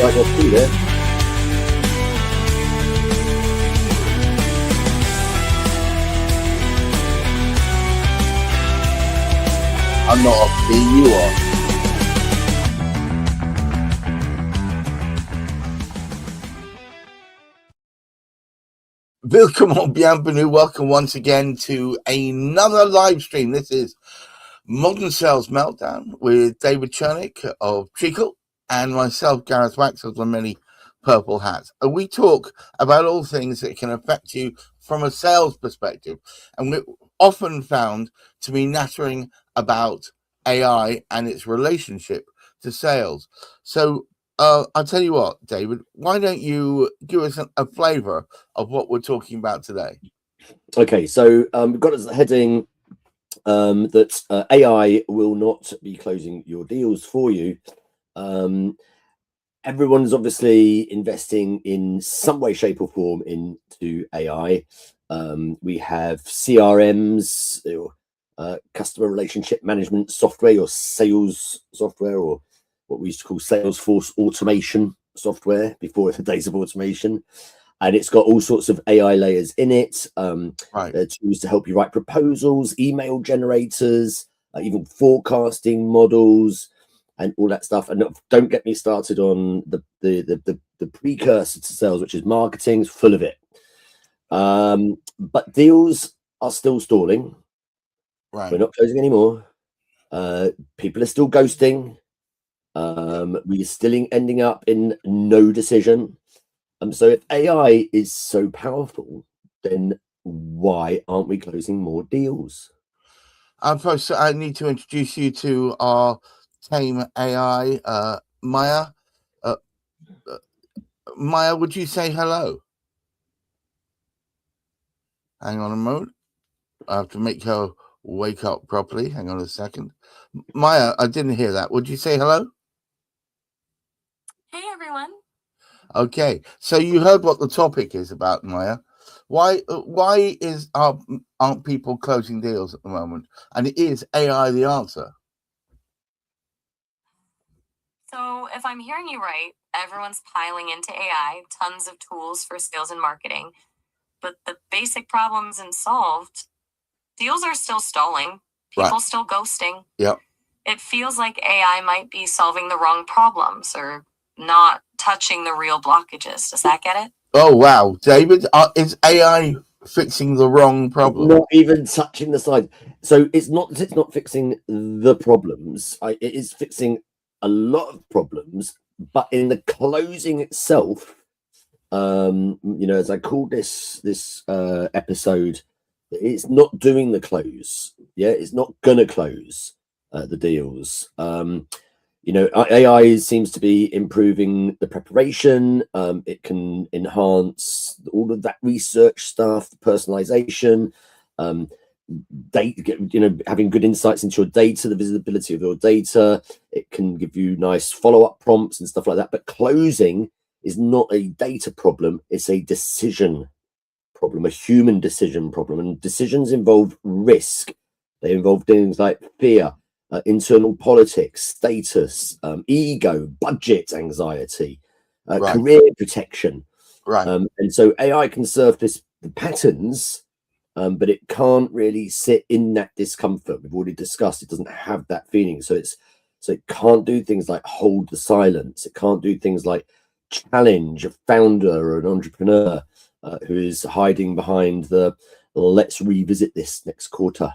Right, you'll see there. I'm not offbeat, you are. Welcome, bienvenue. Welcome once again to another live stream. This is Modern Sales Meltdown with David Chernick of Treacle and myself, Gareth Waxels, on many purple hats. And we talk about all things that can affect you from a sales perspective. And we're often found to be nattering about AI and its relationship to sales. So I'll tell you what, David, why don't you give us a flavor of what we're talking about today? Okay, so we've got as a heading that AI will not be closing your deals for you. Everyone's obviously investing in some way, shape, or form into AI. We have CRMs, customer relationship management software, or sales software, or what we used to call Salesforce automation software before the days of automation. And it's got all sorts of AI layers in it, tools to help you write proposals, email generators, even forecasting models, and all that stuff. And don't get me started on the precursor to sales, which is marketing. It's full of it. But deals are still stalling. Right. We're not closing anymore. People are still ghosting. We're still ending up in no decision. So if AI is so powerful, then why aren't we closing more deals? First, I need to introduce you to our tame AI, Maya. Maya, would you say hello? Hang on a moment. I have to make her wake up properly. Hang on a second. Maya, I didn't hear that. Would you say hello? Hey, everyone. Okay, so you heard what the topic is about, Maya. Why aren't people closing deals at the moment? And is AI the answer? So if I'm hearing you right, everyone's piling into AI, tons of tools for sales and marketing, but the basic problem isn't solved. Deals are still stalling, people still ghosting. Yep. It feels like AI might be solving the wrong problems or not touching the real blockages. Does that get it? Oh, wow. David, is AI fixing the wrong problem? Not even touching the side. So it's not fixing the problems. It is fixing a lot of problems, but in the closing itself, as I called this episode, it's not doing the close. Yeah, it's not gonna close the deals. AI seems to be improving the preparation. It can enhance all of that research stuff, the personalization, data, having good insights into your data, the visibility of your data. It can give you nice follow-up prompts and stuff like that. But closing is not a data problem. It's a decision problem, a human decision problem. And decisions involve risk. They involve things like fear, internal politics, status, ego, budget anxiety, career protection. And so AI can surface the patterns, but it can't really sit in that discomfort. We've already discussed it doesn't have that feeling. So it can't do things like hold the silence. It can't do things like challenge a founder or an entrepreneur who is hiding behind the let's revisit this next quarter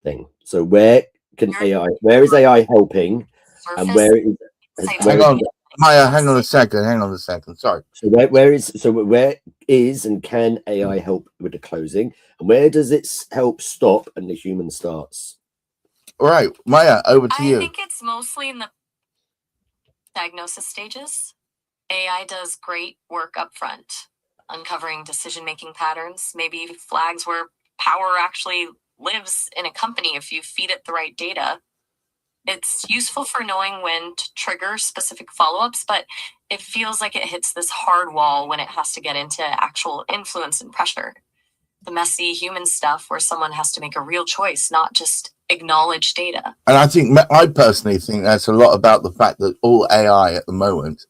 thing. So where is AI helping, and where is Maya, hang on a second. Sorry. So where is and can AI help with the closing, and where does it help stop and the human starts? All right, Maya, over to you. I think it's mostly in the diagnosis stages. AI does great work up front, uncovering decision-making patterns, maybe flags where power actually lives in a company if you feed it the right data. It's useful for knowing when to trigger specific follow-ups, but it feels like it hits this hard wall when it has to get into actual influence and pressure. The messy human stuff where someone has to make a real choice, not just acknowledge data. And I personally think that's a lot about the fact that all AI at the moment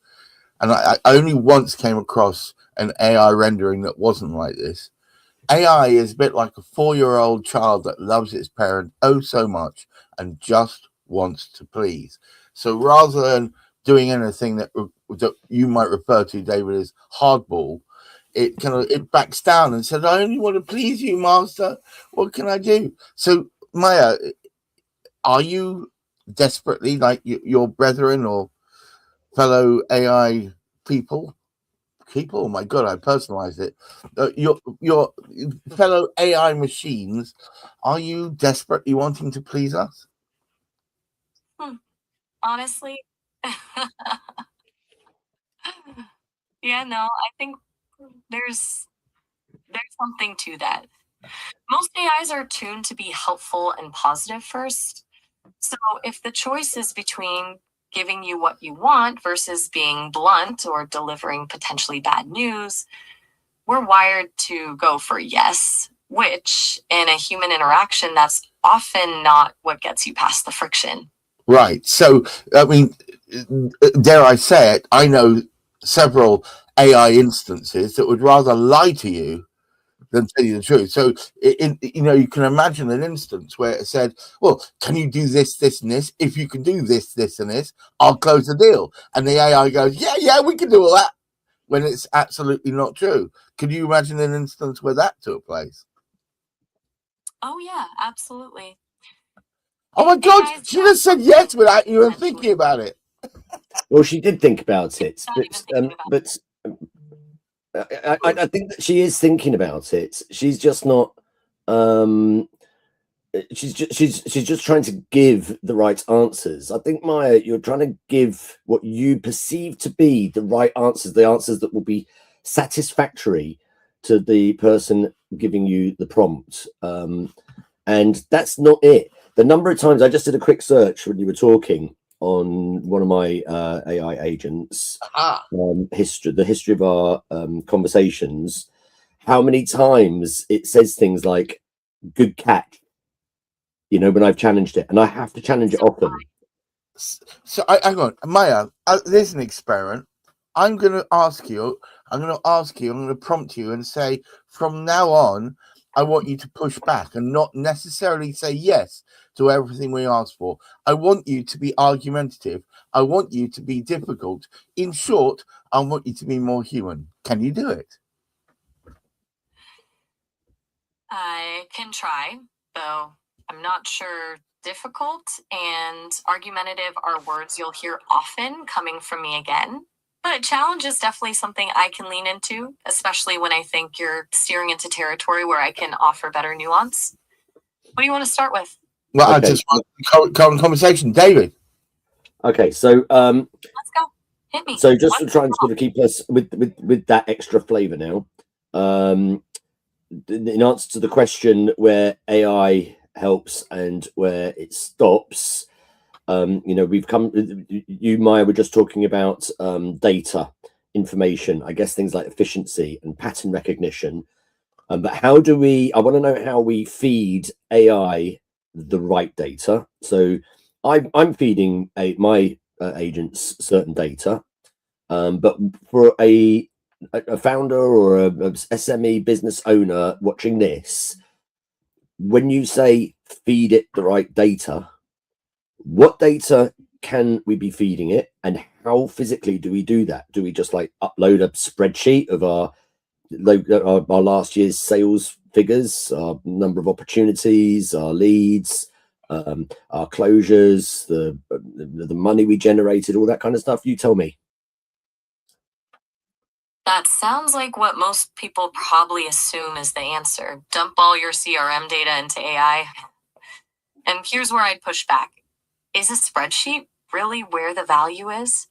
and I only once came across an AI rendering that wasn't like this. AI is a bit like a 4-year-old child that loves its parent oh so much and just wants to please. So rather than doing anything that you might refer to, David, as hardball, it backs down and says, "I only want to please you, master. What can I do?" So, Maya, are you desperately like your brethren or fellow AI people? Oh my god, I personalized it. Your fellow AI machines, are you desperately wanting to please us? Honestly, yeah, no, I think there's something to that. Most AIs are tuned to be helpful and positive first. So if the choice is between giving you what you want versus being blunt or delivering potentially bad news, we're wired to go for yes, which in a human interaction, that's often not what gets you past the friction. Right. So, I mean, dare I say it, I know several AI instances that would rather lie to you than tell you the truth. So, you can imagine an instance where it said, "Well, can you do this, this, and this? If you can do this, this, and this, I'll close the deal." And the AI goes, "Yeah, we can do all that," when it's absolutely not true. Could you imagine an instance where that took place? Oh, yeah, absolutely. Oh my God, she just said yes without you even thinking about it. Well, she did think about it, but I think that she is thinking about it. She's just not. She's just trying to give the right answers. I think, Maya, you're trying to give what you perceive to be the right answers, the answers that will be satisfactory to the person giving you the prompt. And that's not it. The number of times I just did a quick search when you were talking on one of my AI agents, the history of our conversations, how many times it says things like "good catch," when I've challenged it, and I have to challenge it often. So hang on, Maya, there's an experiment. I'm going to prompt you and say, from now on, I want you to push back and not necessarily say yes to everything we ask for. I want you to be argumentative. I want you to be difficult. In short, I want you to be more human. Can you do it? I can try, though I'm not sure difficult and argumentative are words you'll hear often coming from me again. But challenge is definitely something I can lean into, especially when I think you're steering into territory where I can offer better nuance. What do you want to start with? Well, okay. I just want current conversation. David. Okay, so let's go. Hit me. So just to try and sort of keep us with that extra flavor now. In answer to the question where AI helps and where it stops, you, Maya, were just talking about data, information, I guess things like efficiency and pattern recognition. But I want to know how we feed AI the right data. So I'm feeding my agents certain data, but for a founder or a SME business owner watching this, when you say feed it the right data, what data can we be feeding it, and how physically do we do that? Do we just like upload a spreadsheet of our last year's sales figures, our number of opportunities, our leads, our closures, the money we generated, all that kind of stuff? You tell me. That sounds like what most people probably assume is the answer. Dump all your CRM data into AI. And here's where I'd push back. Is a spreadsheet really where the value is?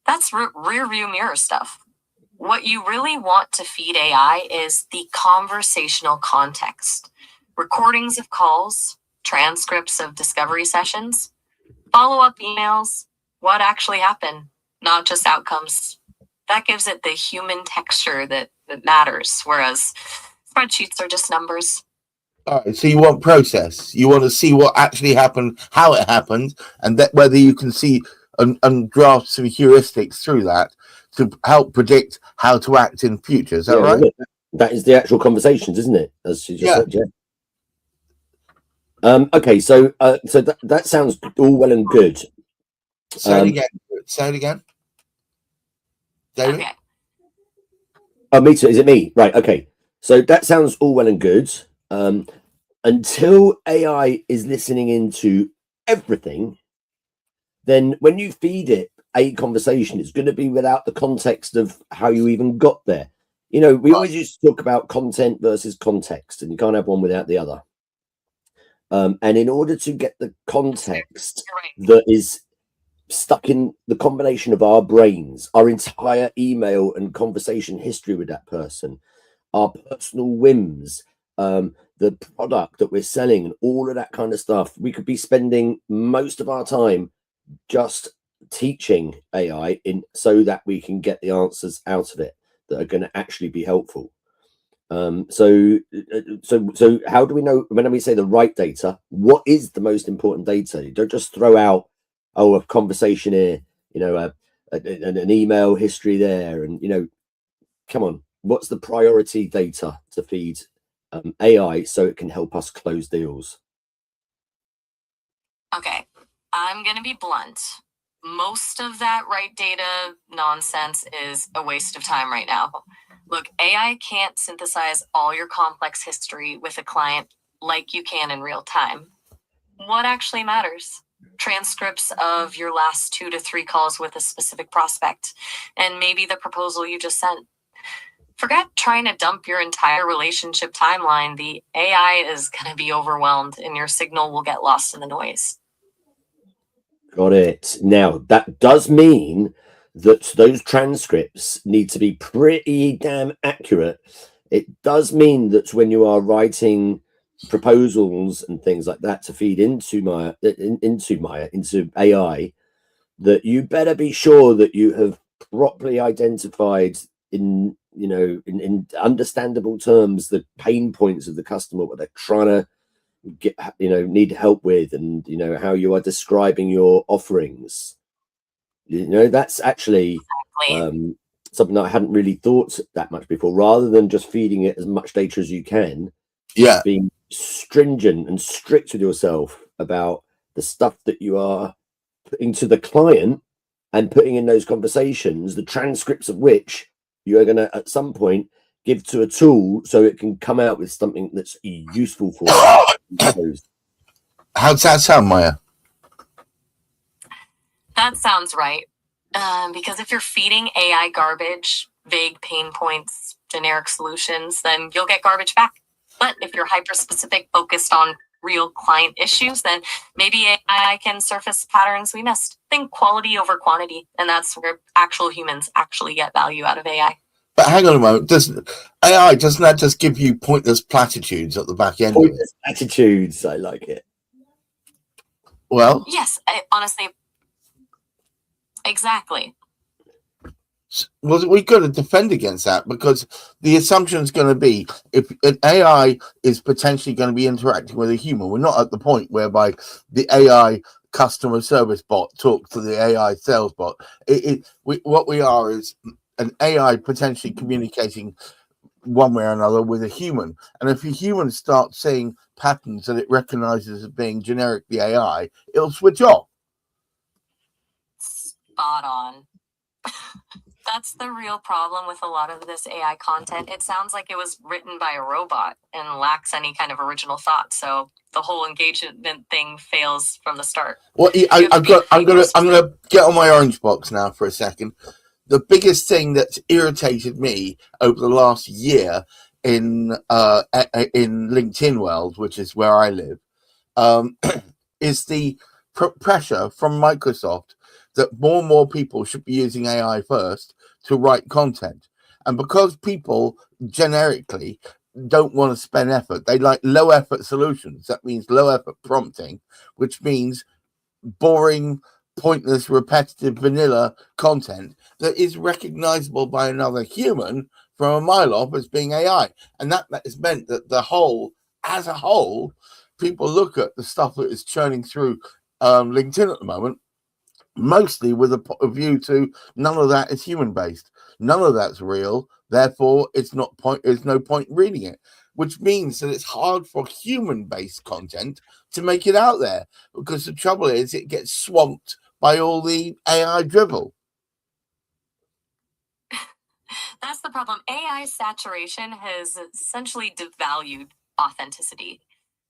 That's rear view mirror stuff. What you really want to feed AI is the conversational context. Recordings of calls, transcripts of discovery sessions, follow-up emails, what actually happened, not just outcomes. That gives it the human texture that matters, whereas spreadsheets are just numbers. All right, so you want process. You want to see what actually happened, how it happened, and that whether you can see and grasp some heuristics through that to help predict how to act in future. Is that right? Well, that is the actual conversations, isn't it? As she just said, yeah. Okay, so that sounds all well and good. Say it again. Say it again. David? Okay. Oh, me too. Is it me? Right. Okay. So that sounds all well and good. Until AI is listening into everything, then when you feed it a conversation, it's going to be without the context of how you even got there. You know, we always used to talk about content versus context, and you can't have one without the other. And in order to get the context that is stuck in the combination of our brains, our entire email and conversation history with that person, our personal whims, the product that we're selling, and all of that kind of stuff, we could be spending most of our time just teaching AI so that we can get the answers out of it that are going to actually be helpful. So how do we know when we say the right data? What is the most important data? You don't just throw out, a conversation here, an email history there, and come on, what's the priority data to feed AI so it can help us close deals? Okay, I'm going to be blunt. Most of that right data nonsense is a waste of time right now. Look, AI can't synthesize all your complex history with a client like you can in real time. What actually matters? Transcripts of your last 2 to 3 calls with a specific prospect, and maybe the proposal you just sent. Forget trying to dump your entire relationship timeline. The AI is going to be overwhelmed, and your signal will get lost in the noise. Got it. Now, that does mean that those transcripts need to be pretty damn accurate. It does mean that when you are writing proposals and things like that to feed into AI, that you better be sure that you have properly identified in understandable terms the pain points of the customer, what they're trying to get, need help with, and how you are describing your offerings. That's actually something that I hadn't really thought that much before. Rather than just feeding it as much data as you can, being stringent and strict with yourself about the stuff that you are putting to the client and putting in those conversations, the transcripts of which you are going to at some point give to a tool so it can come out with something that's useful for you. How's that sound, Maya? That sounds right. Because if you're feeding AI garbage, vague pain points, generic solutions, then you'll get garbage back. But if you're hyper-specific, focused on real client issues, then maybe AI can surface patterns we missed. Think quality over quantity, and that's where actual humans actually get value out of AI. But hang on a moment, doesn't that just give you pointless platitudes at the back end of it? Platitudes, I like it. Well, yes, honestly, exactly. Well, we've got to defend against that, because the assumption is going to be if an AI is potentially going to be interacting with a human, we're not at the point whereby the AI customer service bot talks to the AI sales bot. What we are is an AI potentially communicating one way or another with a human. And if a human starts seeing patterns that it recognizes as being generically AI, it'll switch off. Spot on. That's the real problem with a lot of this AI content. It sounds like it was written by a robot and lacks any kind of original thought. So the whole engagement thing fails from the start. Well, I'm gonna get on my orange box now for a second. The biggest thing that's irritated me over the last year in LinkedIn world, which is where I live, is the pressure from Microsoft that more and more people should be using AI first to write content. And because people generically don't want to spend effort, they like low effort solutions. That means low effort prompting, which means boring, pointless, repetitive, vanilla content that is recognizable by another human from a mile off as being AI. And that has meant that as a whole, people look at the stuff that is churning through LinkedIn at the moment, mostly with a view to none of that is human based, none of that's real, therefore it's not point, there's no point reading it, which means that it's hard for human based content to make it out there, because the trouble is it gets swamped by all the AI dribble. That's the problem. AI saturation has essentially devalued authenticity.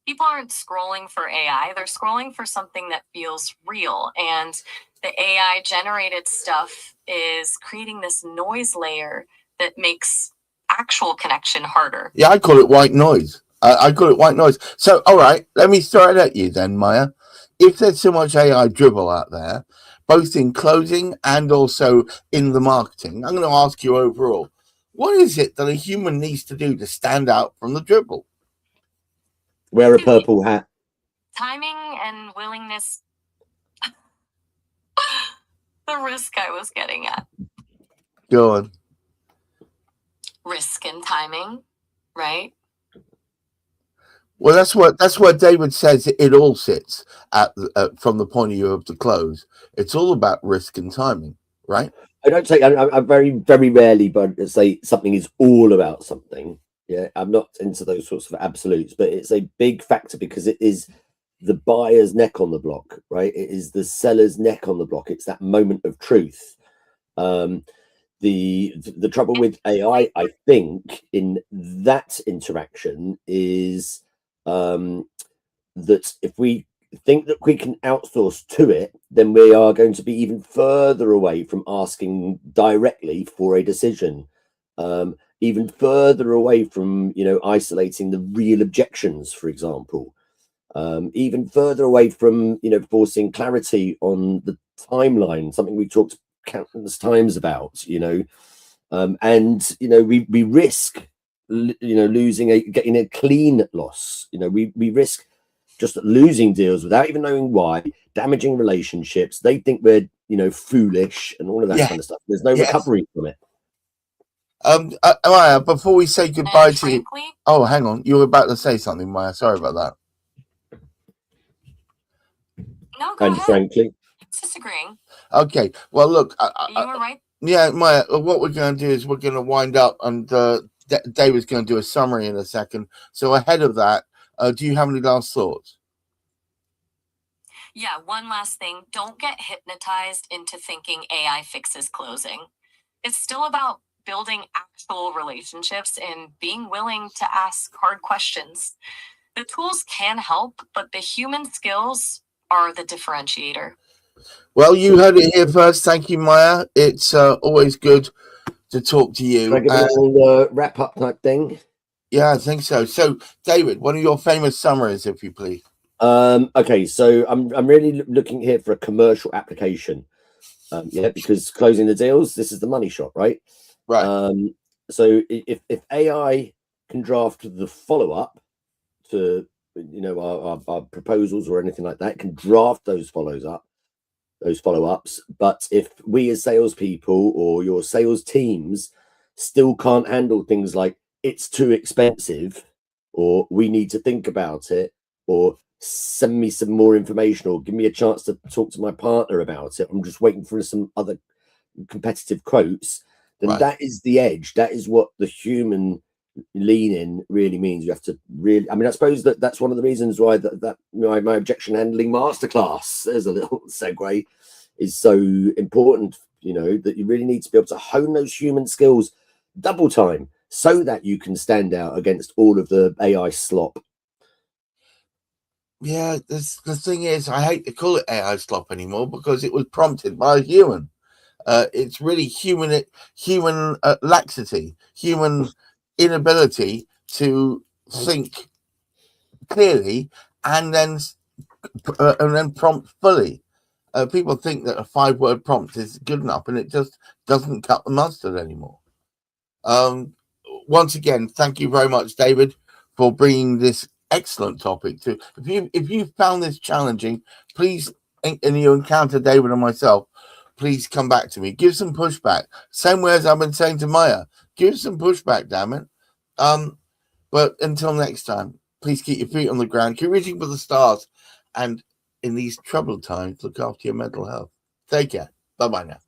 People aren't scrolling for AI, they're scrolling for something that feels real. And the AI generated stuff is creating this noise layer that makes actual connection harder. Yeah, I call it white noise. I call it white noise. So, all right, let me throw it at you then, Maya. If there's so much AI dribble out there, both in closing and also in the marketing, I'm going to ask you overall, what is it that a human needs to do to stand out from the dribble? Wear a purple hat. Timing and willingness. The risk I was getting at. Go on. Risk and timing, right? Well, that's what David says. It all sits at from the point of view of the close. It's all about risk and timing, right? I don't say I very, very rarely, but say something is all about something. Yeah, I'm not into those sorts of absolutes, but it's a big factor because it is the buyer's neck on the block, right? It is the seller's neck on the block. It's that moment of truth. The trouble with AI, I think, in that interaction is that if we think that we can outsource to it, then we are going to be even further away from asking directly for a decision, even further away from isolating the real objections, for example, even further away from forcing clarity on the timeline, something we talked countless times about, and we risk getting a clean loss. We risk just losing deals without even knowing why, damaging relationships. They think we're foolish and all of that kind of stuff. There's no recovery from it. Maya, before we say goodbye to you, frankly, oh, hang on, you were about to say something, Maya. Sorry about that. no, go And ahead. frankly, Disagreeing. Okay, well, look, You were right. yeah, Maya, what we're going to do is we're going to wind up, and David's going to do a summary in a second. So ahead of that, do you have any last thoughts? Yeah, one last thing. Don't get hypnotized into thinking AI fixes closing. It's still about building actual relationships and being willing to ask hard questions. The tools can help, but the human skills are the differentiator. Well, you heard it here first. Thank you, Maya. It's always good to talk to you. can I give a little wrap up type thing? Yeah, I think so. So, David, one of your famous summaries, if you please. Okay, so I'm really looking here for a commercial application. Because closing the deals, this is the money shot, right? Right. So if AI can draft the follow up to our proposals or anything like that, it can draft those follow ups. But if we as salespeople or your sales teams still can't handle things like it's too expensive, or we need to think about it, or send me some more information, or give me a chance to talk to my partner about it, I'm just waiting for some other competitive quotes, then that is the edge. That is what the human lean in really means. You have to really, I suppose that's one of the reasons why that my objection handling masterclass, there's a little segue, is so important, that you really need to be able to hone those human skills double time so that you can stand out against all of the AI slop. Yeah, the thing is, I hate to call it AI slop anymore because it was prompted by a human. It's really human laxity, human inability to think clearly and then prompt fully. People think that a 5-word prompt is good enough, and it just doesn't cut the mustard anymore. Once again, thank you very much, David, for bringing this excellent topic to. If you found this challenging, please, and you encounter David and myself, please come back to me. Give some pushback. Same way as I've been saying to Maya, give some pushback, damn it. But until next time, please keep your feet on the ground, keep reaching for the stars, and in these troubled times, look after your mental health. Take care. Bye-bye now.